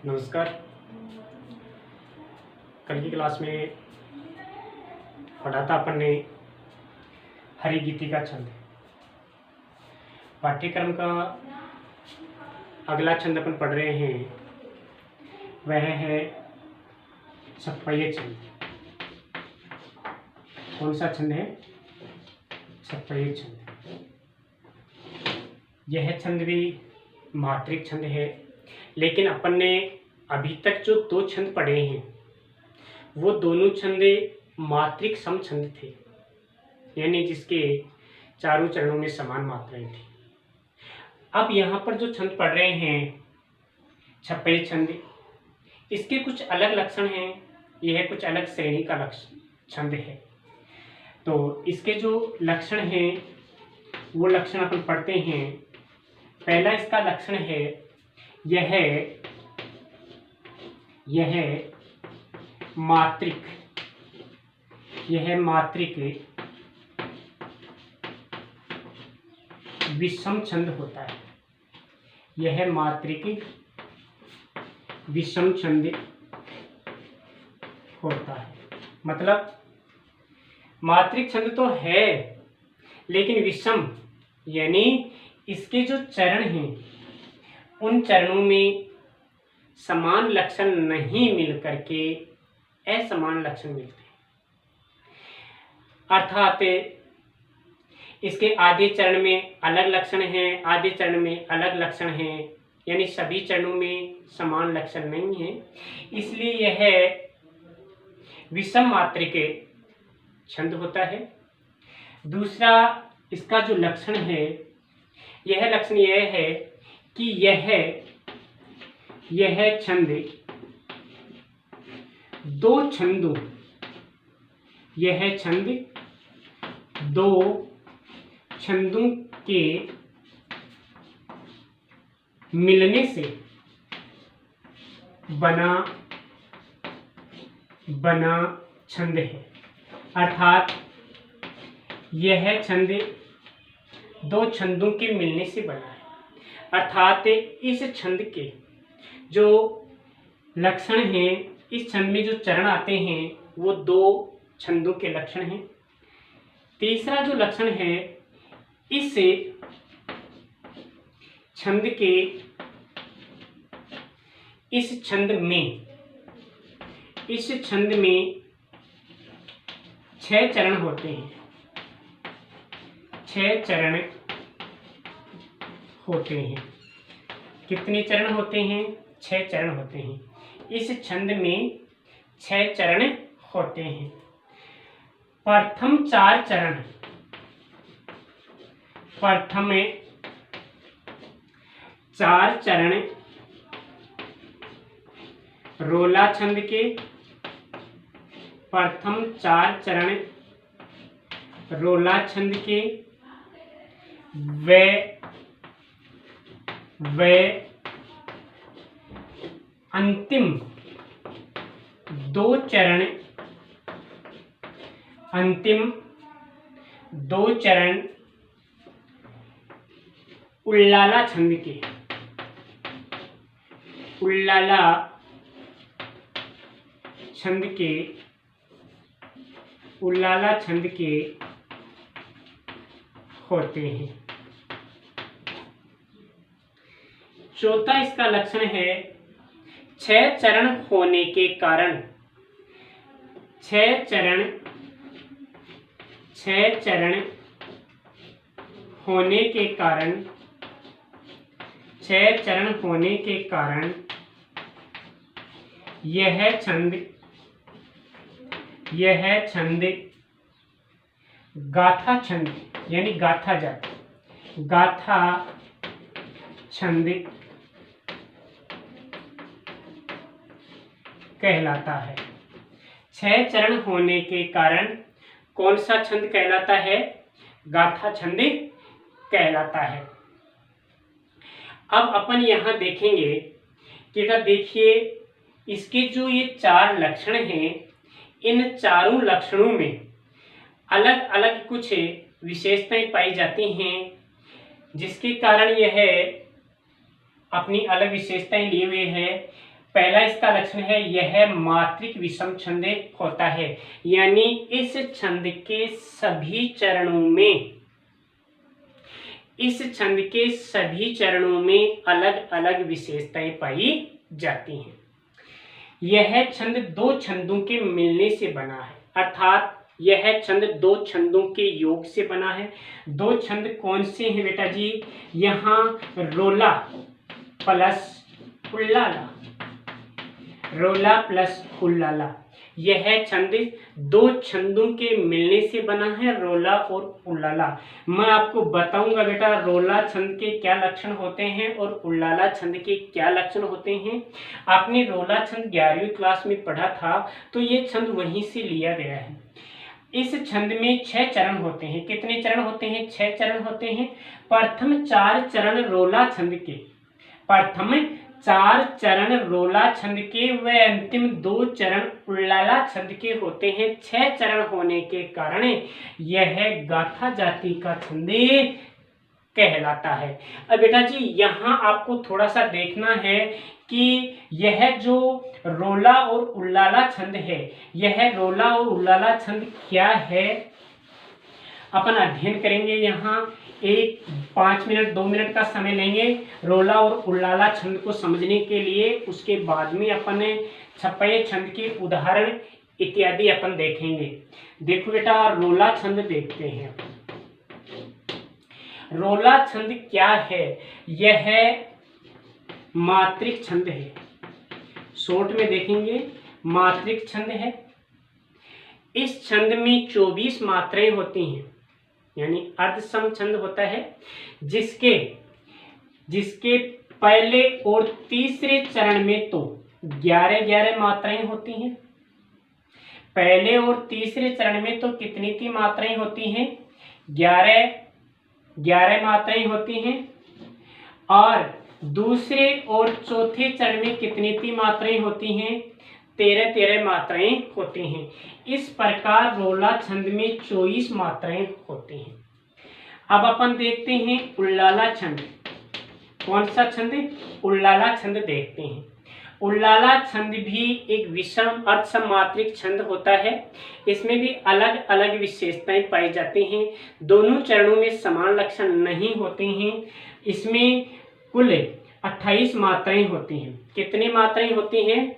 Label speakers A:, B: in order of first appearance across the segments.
A: नमस्कार। कल की क्लास में पढ़ा था अपन ने हरिगीति का छंद। पाठ्यक्रम का अगला छंद अपन पढ़ रहे हैं, वह है छप्पैये छंद। कौन सा छंद है? छप्पैये छंद। यह छंद भी मात्रिक छंद है, लेकिन अपन ने अभी तक जो दो छंद पढ़े हैं वो दोनों छंद मात्रिक सम छंद थे, यानी जिसके चारों चरणों में समान मात्राएं थी। अब यहाँ पर जो छंद पढ़ रहे हैं छप्पैये छंद, इसके कुछ अलग लक्षण हैं। यह कुछ अलग श्रेणी का छंद है। तो इसके जो लक्षण हैं वो लक्षण अपन पढ़ते हैं। पहला इसका लक्षण है यह मात्रिक विषम छंद होता है। यह मात्रिक विषम छंद होता है। मतलब मात्रिक छंद तो है, लेकिन विषम, यानी इसके जो चरण हैं उन चरणों में समान लक्षण नहीं मिल करके असमान लक्षण मिलते हैं। अर्थात इसके आधे चरण में अलग लक्षण हैं, आधे चरण में अलग लक्षण हैं, यानी सभी चरणों में समान लक्षण नहीं है। इसलिए यह विषम मात्रिक छंद होता है। दूसरा इसका जो लक्षण है, यह लक्षण यह है कि यह छंद दो छंदों के मिलने से बना छंद है। अर्थात यह छंद दो छंदों के मिलने से बना है। अर्थात इस छंद के जो लक्षण हैं, इस छंद में जो चरण आते हैं वो दो छंदों के लक्षण हैं। तीसरा जो लक्षण है, इस छंद में 6 चरण होते हैं। 6 चरण होते हैं। कितने चरण होते हैं? 6 चरण होते हैं। इस छंद में 6 चरण होते हैं। प्रथम 4 चरण, प्रथम 4 चरण रोला छंद के, प्रथम 4 चरण रोला छंद के वे अंतिम 2 चरण उल्लाला छंद के, उल्लाला छंद के होते हैं। चौथा इसका लक्षण है 6 चरण होने के कारण, 6 चरण होने के कारण, 6 चरण होने के कारण यह छंद गाथा छंद, यानी गाथा छंद कहलाता है। 6 चरण होने के कारण कौन सा छंद कहलाता है? गाथा छंद कहलाता है। अब अपन यहाँ देखेंगे कि देखिए इसके जो ये 4 लक्षण हैं, इन चारों लक्षणों में अलग अलग कुछ विशेषताएं पाई जाती हैं, जिसके कारण यह अपनी अलग विशेषताएं लिए हुए हैं। पहला इसका लक्षण है यह मात्रिक विषम छंद होता है, यानी इस छंद के सभी चरणों में अलग अलग विशेषताएं पाई जाती हैं। यह छंद दो छंदों के मिलने से बना है, अर्थात यह छंद दो छंदों के योग से बना है। दो छंद कौन से हैं बेटा जी? यहाँ रोला प्लस उल्लाला, रोला प्लस उल्लाला, यह छंद दो छंदों के मिलने से बना है, रोला और उल्लाला। मैं आपको बताऊंगा बेटा रोला छंद के क्या लक्षण होते हैं और उल्लाला छंद के क्या लक्षण होते हैं। आपने रोला छंद 11वीं क्लास में पढ़ा था, तो ये छंद वहीं से लिया गया है। इस छंद में 6 चरण होते हैं। कितने चरण होते हैं? 6 चरण होते हैं। प्रथम 4 चरण रोला छंद के, प्रथम 4 चरण रोला छंद के व अंतिम 2 चरण उल्लाला छंद के होते हैं। 6 चरण होने के कारण यह गाथा जाति का छंद कहलाता है। अब बेटा जी यहाँ आपको थोड़ा सा देखना है कि यह जो रोला और उल्लाला छंद है, यह रोला और उल्लाला छंद क्या है, अपन अध्ययन करेंगे। यहाँ 5 मिनट 2 मिनट का समय लेंगे रोला और उल्लाला छंद को समझने के लिए। उसके बाद में अपन छपे छंद के उदाहरण इत्यादि अपन देखेंगे। देखो बेटा रोला छंद देखते हैं। रोला छंद क्या है? यह मात्रिक छंद है। शॉर्ट में देखेंगे, मात्रिक छंद है। इस छंद में 24 मात्राएं होती हैं, यानी अर्धसम छंद होता है, जिसके पहले और तीसरे चरण में तो 11 मात्राएं होती हैं। पहले और तीसरे चरण में तो कितनी ती मात्राएं होती हैं? 11 मात्राएं होती हैं। और दूसरे और चौथे चरण में कितनी ती मात्राएं होती हैं? 13 मात्राएं होती हैं। इस प्रकार रोला छंद में 24 मात्राएं होती हैं। अब अपन देखते हैं उल्लाला छंद। कौन सा छंद? उल्लाला छंद देखते हैं। उल्लाला छंद भी एक विषम अर्धसम मात्रिक छंद होता है। इसमें भी अलग अलग विशेषताएं पाई जाती हैं। दोनों चरणों में समान लक्षण नहीं होते हैं। इसमें कुल 28 मात्राएं होती हैं। कितनी मात्राएं होती हैं?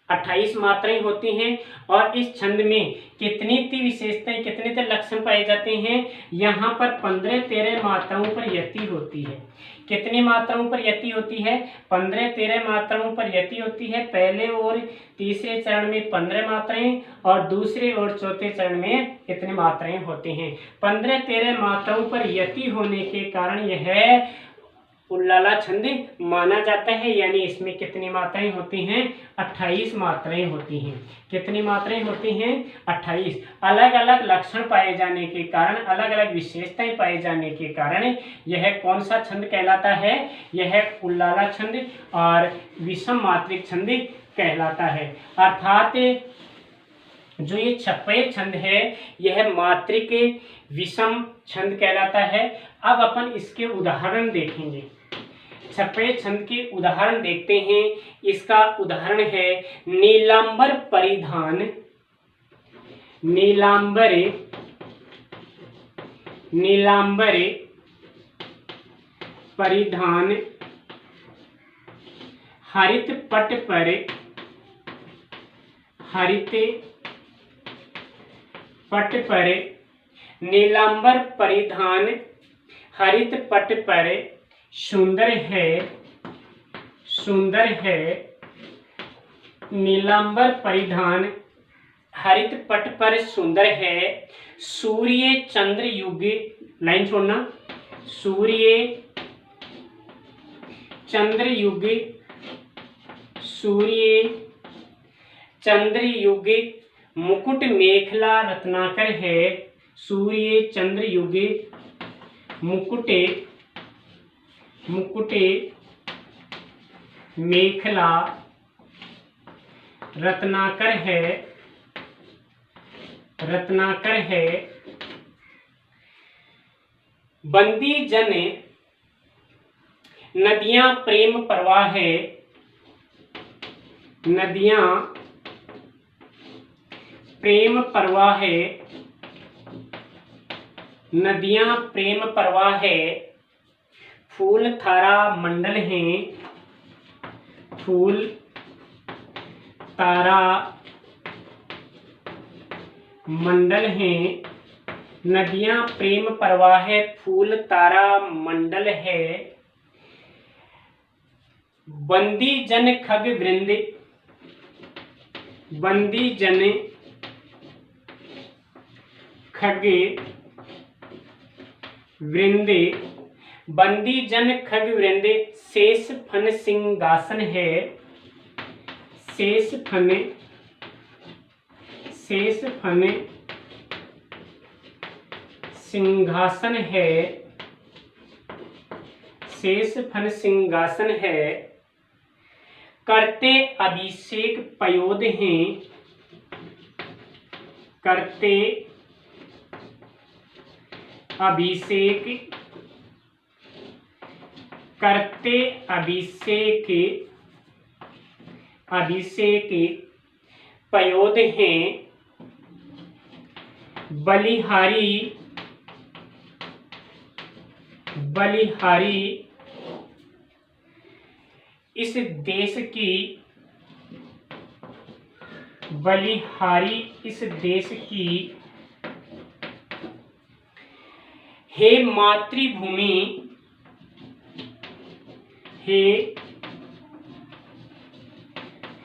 A: 28 मात्राएं होती हैं। और इस छंद में कितनी ती विशेषताएं, कितने ती लक्षण पाए जाते हैं? यहाँ पर 15-13 मात्राओं पर यति होती है। कितनी मात्राओं पर यति होती है? 15-13 मात्राओं पर यति होती है। पहले और तीसरे चरण में 15 मात्राएं और दूसरे और चौथे चरण में कितनी मात्राएं होती हैं? 15-13 मात्राओं पर यति होने के कारण यह उल्लाला छंद माना जाता है। यानी इसमें कितनी मात्राएं होती हैं? 28 मात्राएं होती हैं। कितनी मात्राएं होती हैं? 28। अलग अलग लक्षण पाए जाने के कारण, अलग अलग विशेषताएं पाए जाने के कारण यह कौन सा छंद कहलाता है? यह उल्लाला छंद और विषम मात्रिक छंद कहलाता है। अर्थात जो ये छपे छंद है यह मात्रिक विषम छंद कहलाता है। अब अपन इसके उदाहरण देखेंगे। छपे छंद के उदाहरण देखते हैं। इसका उदाहरण है नीलांबर परिधान, नीलांबर परिधान हरित पट पर, हरित पट पर, नीलांबर परिधान हरित पट पर सुंदर है, सुंदर है। नीलांबर परिधान हरित पट पर सुंदर है। सूर्य चंद्र युग, लाइन छोड़ना, सूर्य चंद्र युग, सूर्य चंद्र युग मुकुट मेखला रत्नाकर है। सूर्य चंद्र युग मुकुटे मेखला रत्नाकर है, रत्नाकर है। बंदी जन नदियां प्रेम प्रवाह है, नदियां प्रेम प्रवाह है, नदियां प्रेम प्रवाह है, फूल तारा मंडल हैं, फूल तारा मंडल हैं, नदियां प्रेम प्रवाह है, फूल तारा मंडल है, बंदी जन खग वृंद, बंदी जन खग वृंद, बंदी जन खग वृंद, शेष फन सिंहासन है, शेष फन सिंहासन है, शेष फन सिंहासन है, करते अभिषेक पयोध हैं, करते अभिषेक, करते अभिषेक, अभिषेक पयोध हैं, बलिहारी, बलिहारी इस देश की, बलिहारी इस देश की, हे मातृभूमि,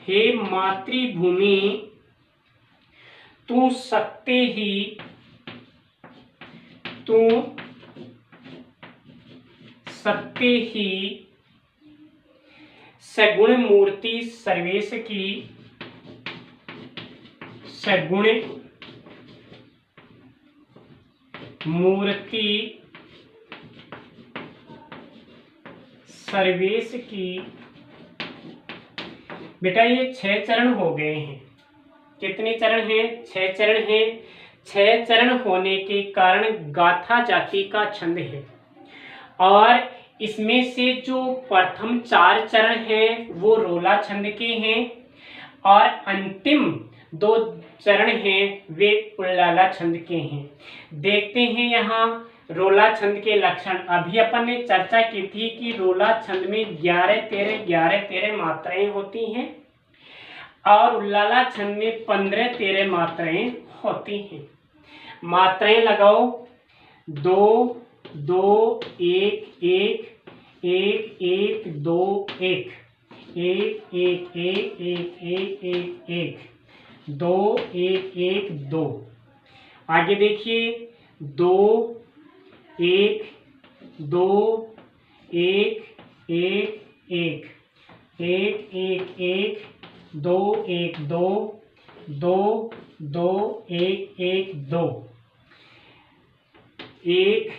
A: हे मातृभूमि, तू सकते ही, तू सकते ही, सगुण मूर्ति सर्वेश की, सगुण मूर्ति सर्वेश की। बेटा ये 6 चरण हो गए हैं। कितने चरण हैं? 6 चरण हैं। 6 चरण होने के कारण गाथा जाति का छंद है और इसमें से जो प्रथम 4 चरण हैं वो रोला छंद के हैं और अंतिम 2 चरण हैं वे उल्लाला छंद के हैं। देखते हैं यहाँ रोला छंद के लक्षण। अभी अपन ने चर्चा की थी कि रोला छंद में 11-13 मात्राएं होती हैं और उल्लाला छंद में 15-13 मात्राएं होती हैं। मात्राएं लगाओ 2 2 1 1 1 1 2 1 1 1 1 1 1 1 2 1 1 2। आगे देखिए 2 1 2 1 1 1 1 1 1 2 1 2 2 2 1 1 2 1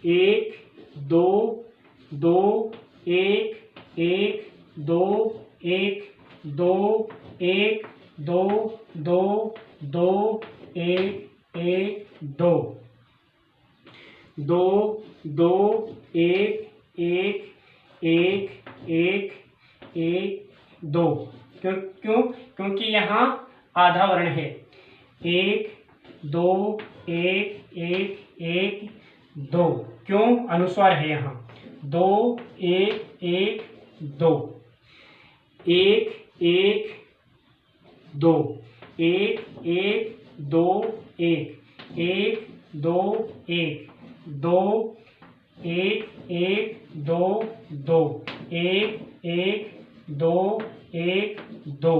A: 1 2 2 1 1 2 1 2 1 2 2 2 1 1 2 2 2 1 1 1 1 1 2। क्यों? क्योंकि यहाँ आधा वर्ण है। 1 2 1 1 1 2। क्यों? अनुस्वार है यहाँ। 2 1 1 2 1 1 2 1 1 2 1 1 2 1 2 1 1 2 2 1 1 2 1 2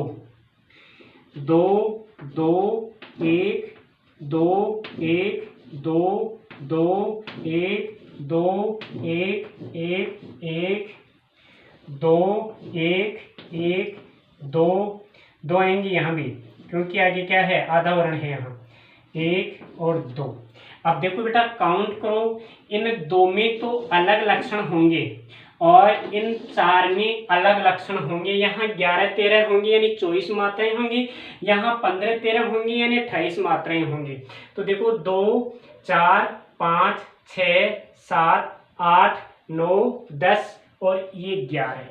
A: 2 2 1 2 1 2 2 1 2 1 1 1 2 1 1 2 2 आएंगे यहाँ भी क्योंकि आगे क्या है? आधा वर्ण है यहाँ। 1 और 2। अब देखो बेटा काउंट करो, इन 2 में तो अलग लक्षण होंगे और इन 4 में अलग लक्षण होंगे। यहाँ 11-13 होंगी यानी 24 मात्राएं होंगी, यहाँ 15-13 होंगी यानी 28 मात्राएं होंगी। तो देखो 2 4 5 6 7 8 9 10 और ये 11।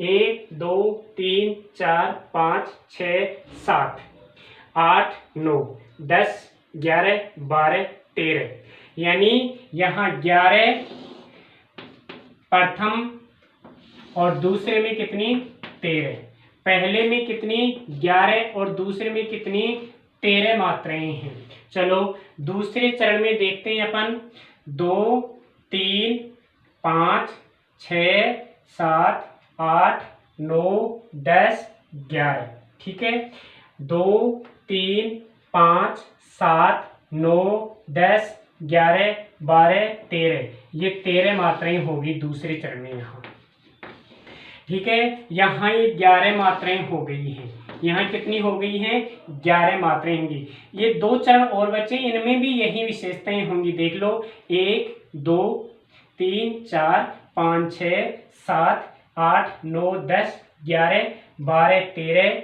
A: 1 2 3 4 5 6 7 8 9 10 11 12 13 यानी यहाँ 11 प्रथम और दूसरे में कितनी 13, पहले में कितनी 11 और दूसरे में कितनी 13 मात्राएं हैं। चलो दूसरे चरण में देखते हैं अपन 2 3 5 6 7 8 9 10 11, ठीक है। 2 3 5 7 9 10 11 12 13, ये 13 मात्राएं होगी दूसरे चरण में यहाँ, ठीक है। यहाँ ये 11 मात्राएं हो गई हैं, यहाँ कितनी हो गई हैं 11 मात्राएं होंगी। ये 2 चरण और बचे, इनमें भी यही विशेषताएं होंगी, देख लो 1 2 3 4 5 6 7 8 9 10 11 12 13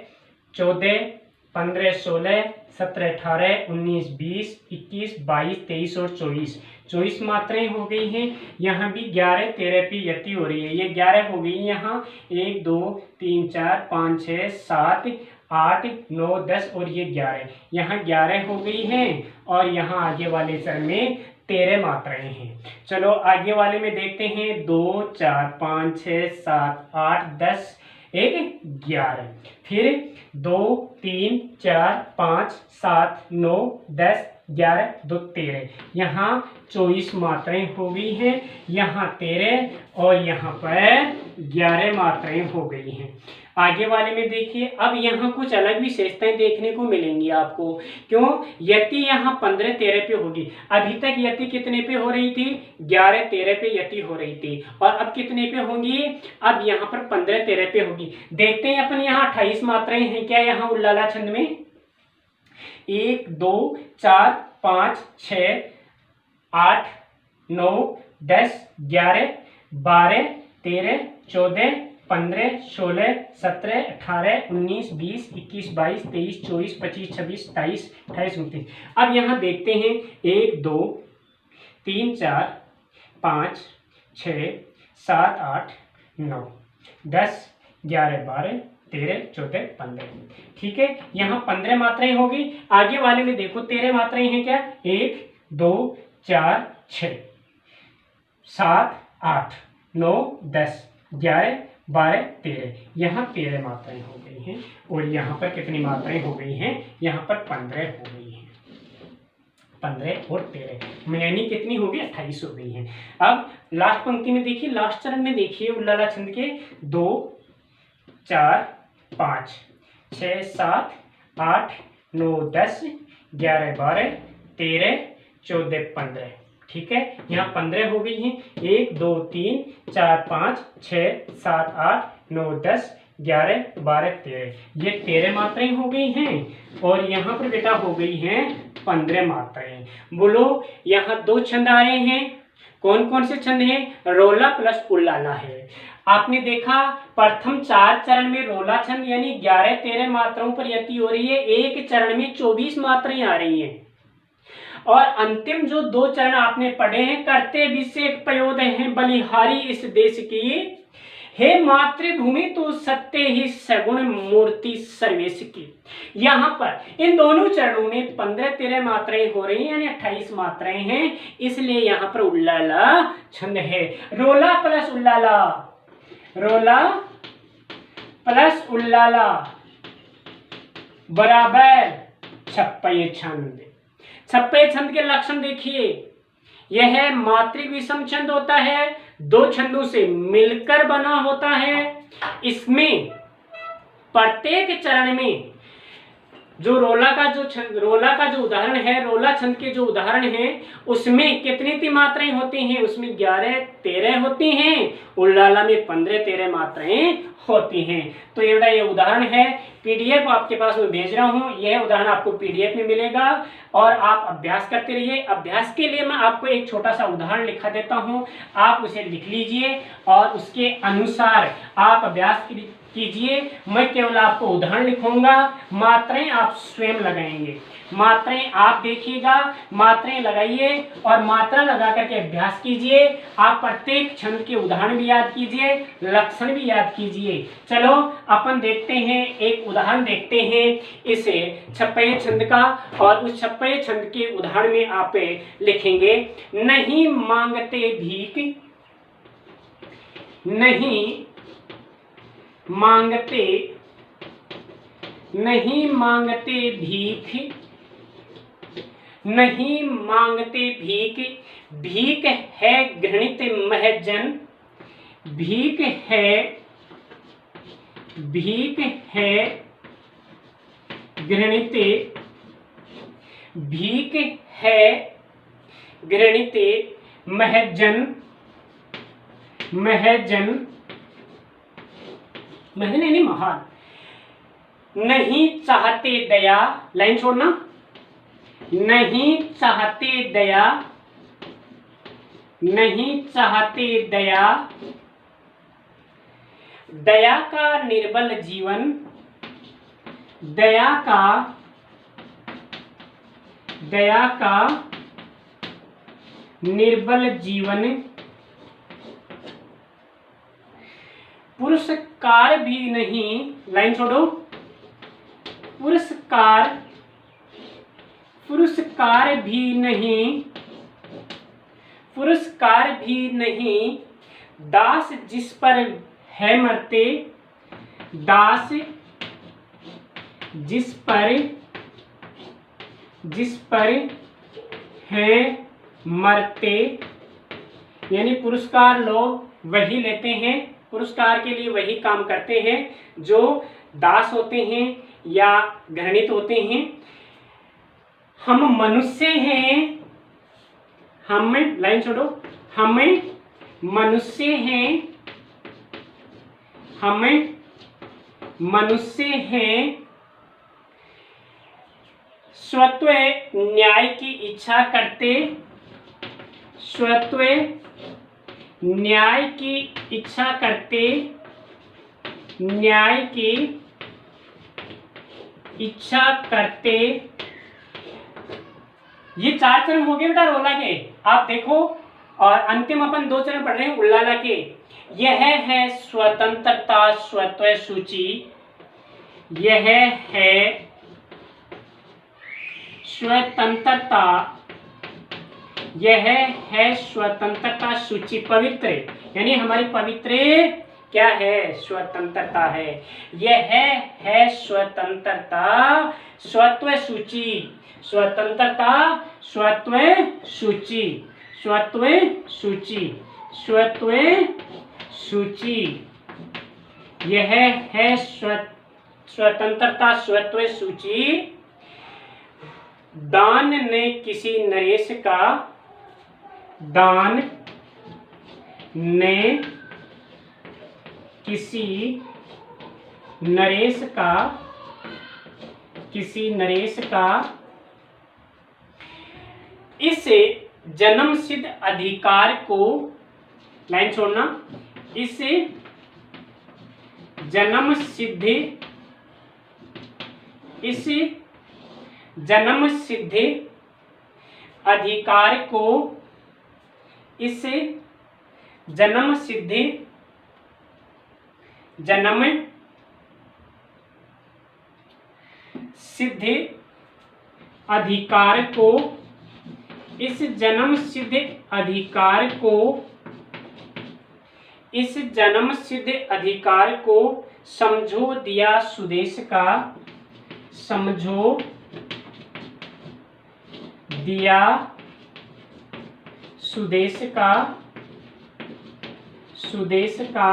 A: 14 15 16 17 18 19 20 21 22 23 और 24 मात्राएं हो गई हैं। यहाँ भी 11 13 पे यति हो रही है, ये 11 हो गई यहाँ 1 2 3 4 5 6 7 8 9 10 और ये 11, यहाँ 11 हो गई हैं और यहाँ आगे वाले चरण में 13 मात्राएं हैं। चलो आगे वाले में देखते हैं 2 4 5 6 7 8 10 1 11, फिर 2 3 4 5 7 9 10 11 2 13, यहाँ 24 मात्राएं हो गई हैं, यहाँ 13 और यहाँ पर 11 मात्राएं हो गई हैं। आगे वाले में देखिए, अब यहाँ कुछ अलग विशेषताएं देखने को मिलेंगी आपको, क्यों यति यहाँ 15 13 पे होगी। अभी तक यति कितने पे हो रही थी 11 13 पे यति हो रही थी, और अब कितने पे होंगी, अब यहाँ पर 15 13 पे होगी। देखते हैं अपन यहाँ 28 मात्राएं हैं क्या यहाँ उल्लाला छंद में, 1 2 4 5 6 8 9 10 11 12 13 14 15 16 17 18 19 20 21 22 23 24 25 26 27 28 29। अब यहाँ देखते हैं 1 2 3 4 5 6 7 8 9 10 11 12 13 14 15, ठीक है। यहाँ 15 मात्राएं होगी। आगे वाले में देखो 13 मात्राएं हैं क्या, 1 2 4 6 7 8 9 10 11 12 13, यहाँ 13 मात्राएं हो गई हैं, और यहाँ पर कितनी मात्राएं हो गई हैं, यहाँ पर 15 हो गई हैं, 15 और 13 यानी कितनी हो गई 28 हो गई हैं। अब लास्ट पंक्ति में देखिए, लास्ट चरण में देखिए उल्लाला छंद के 2 4 5 6 7 8 9 10 11 12 13 14 15, ठीक है। यहाँ 15 हो गई हैं, 1 2 3 4 5 6 7 8 9 10 11 12 13, ये 13 मात्राएं हो गई हैं, और यहाँ पर बेटा हो गई हैं 15 मात्राएं। बोलो यहाँ 2 छंद आ रहे हैं, कौन कौन से छंद हैं, रोला प्लस उल्लाला है। आपने देखा प्रथम 4 चरण में रोला छंद यानी 11 13 मात्राओं पर यति हो रही है, एक चरण में 24 मात्राएं आ रही हैं, और अंतिम जो 2 चरण आपने पढ़े हैं, करते विषेक पयोदय हैं बलिहारी इस देश की, हे मातृभूमि तो सत्य ही सगुण मूर्ति सर्वेश की। यहाँ पर इन दोनों चरणों में 15 13 मात्राएं हो रही हैं, यानी 28 मात्राएं हैं, इसलिए यहाँ पर उल्लाला छंद है। रोला प्लस उल्लाला, रोला प्लस उल्लाला बराबर छप्पय छंद। छप्पय छंद के लक्षण देखिए, यह मात्रिक विषम छंद होता है, 2 छंदों से मिलकर बना होता है। इसमें प्रत्येक चरण में जो रोला का जो उदाहरण है, रोला छंद के जो उदाहरण हैं, उसमें कितनी मात्राएं होती हैं, उसमें 11 13 होती हैं, उल्लाला में 15 13 मात्राएं होती हैं। तो ये उदाहरण है, पीडीएफ आपके पास मैं भेज रहा हूं, यह उदाहरण आपको पीडीएफ में मिलेगा, और आप अभ्यास करते रहिए। अभ्यास के लिए मैं आपको एक छोटा सा उदाहरण लिखा देता हूं, आप उसे लिख लीजिए और उसके अनुसार आप अभ्यास कीजिए। मैं केवल आपको उदाहरण लिखूंगा, मात्राएं आप स्वयं लगाएंगे। मात्राएं आप देखिएगा, मात्राएं लगाइए और मात्रा लगा करके अभ्यास कीजिए। आप प्रत्येक छंद के उदाहरण भी याद कीजिए, लक्षण भी याद कीजिए। चलो अपन देखते हैं, एक उदाहरण देखते हैं इस छप्पय छंद का। और उस छप्पय छंद के उदाहरण में आप लिखेंगे, नहीं मांगते भीख, नहीं मांगते, नहीं मांगते भीख, नहीं मांगते भीख, भीख है घृणित महजन, भीख है, भीख है घृणित, भीख है घृणित महजन, महजन, महजन यानी महान। नहीं चाहते दया, लाइन छोड़ना, नहीं चाहते दया, नहीं चाहते दया, दया का निर्बल जीवन, दया का, दया का निर्बल जीवन, पुरस्कार भी नहीं, लाइन छोड़ो, पुरस्कार, पुरस्कार भी नहीं, पुरस्कार भी नहीं, दास जिस पर है मरते, दास जिस पर, जिस पर है मरते, यानी पुरस्कार लोग वही लेते हैं, पुरस्कार के लिए वही काम करते हैं जो दास होते हैं या घृणित होते हैं। हम मनुष्य हैं, हम, लाइन छोड़ो, हम मनुष्य हैं, हम मनुष्य हैं, स्वत्व न्याय की इच्छा करते, स्वत्व न्याय की इच्छा करते, न्याय की इच्छा करते। ये 4 चरण हो गए बेटा रोला के, आप देखो। और अंतिम अपन 2 चरण पढ़ रहे हैं उल्लाला के। यह है स्वतंत्रता स्वत्व सूची, यह है स्वतंत्रता, यह है स्वतंत्रता सूची, पवित्र, यानी हमारी पवित्र क्या है, स्वतंत्रता है। यह है स्वतंत्रता स्वत्व सूची, स्वतंत्रता स्वत्व सूची, स्वत्व सूची, स्वत्व सूची, यह है स्वतंत्रता स्वत्व सूची। दान ने किसी नरेश का, दान ने किसी नरेश का, किसी नरेश का इस जन्म सिद्ध अधिकार को, लाइन छोड़ना, इस जन्म सिद्ध, इस जन्म सिद्ध अधिकार को, इस जन्म सिद्ध, जन्म सिद्ध अधिकार को, इस जन्म सिद्ध अधिकार को, इस जन्म सिद्ध अधिकार को समझो दिया सुदेश का, समझो दिया सुदेश का, सुदेश का।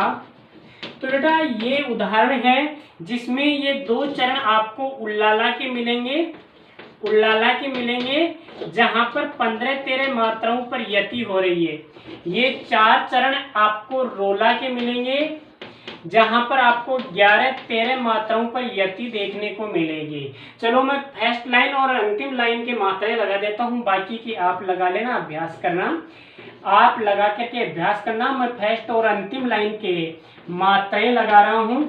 A: तो बेटा ये उदाहरण है जिसमें ये 2 चरण आपको उल्लाला के मिलेंगे, उल्लाला के मिलेंगे, जहां पर 15-13 मात्राओं पर यति हो रही है। ये 4 चरण आपको रोला के मिलेंगे, जहां पर आपको 11-13 मात्राओं पर यति देखने को मिलेगी। चलो मैं फर्स्ट लाइन और अंतिम लाइन के मात्राएं लगा देता हूं, बाकी की आप लगा लेना, अभ्यास करना, आप लगा करके अभ्यास करना। मैं फर्स्ट और अंतिम लाइन के मात्राएं लगा रहा हूं।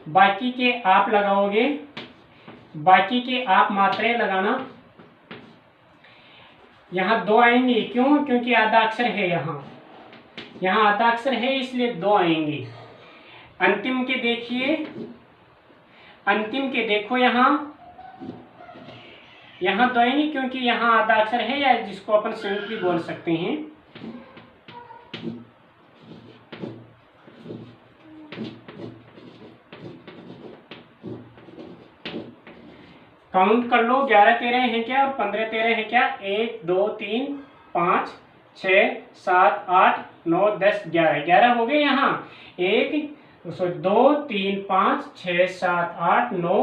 A: बाकी के आप लगाओगे, बाकी के आप मात्राएं लगाना। यहाँ 2 आएंगे, क्यों? क्योंकि आधा अक्षर है, यहाँ आधा अक्षर है इसलिए 2 आएंगे। अंतिम के देखिए, अंतिम के देखो, यहाँ 2 आएंगे क्योंकि यहाँ आधा अक्षर है, या जिसको अपन संयुक्त भी बोल सकते हैं। काउंट कर लो, 11 13 है क्या और 15 13 है क्या? 1 2 3 5 6 7 8 9 10 11, 11 हो गए। यहाँ 1 2 3 5 6 7 8 9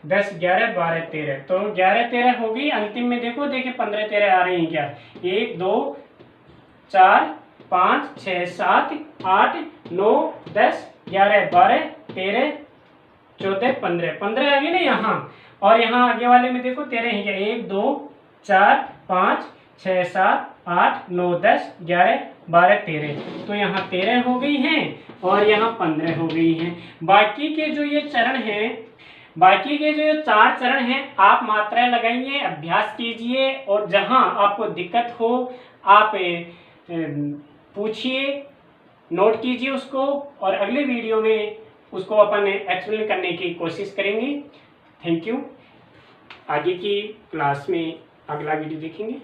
A: 10 11 12 13, तो 11 13 हो गई। अंतिम में देखो, देखिए 15 13 आ रही हैं क्या? 1 2 4 5 6 7 8 9 10 11 12 13 14 15, 15 आ गई ना यहाँ। और यहाँ आगे वाले में देखो 13 है क्या? 1 2 4 5 6 7 8 9 10 11 12 13, तो यहाँ 13 हो गई हैं और यहाँ 15 हो गई हैं। बाकी के जो ये चरण हैं, बाकी के जो 4 चरण हैं, आप मात्राएं लगाइए, अभ्यास कीजिए, और जहाँ आपको दिक्कत हो आप पूछिए, नोट कीजिए उसको, और अगले वीडियो में उसको अपन एक्सप्लेन करने की कोशिश करेंगे। Thank you. आगे की क्लास में अगला वीडियो देखेंगे।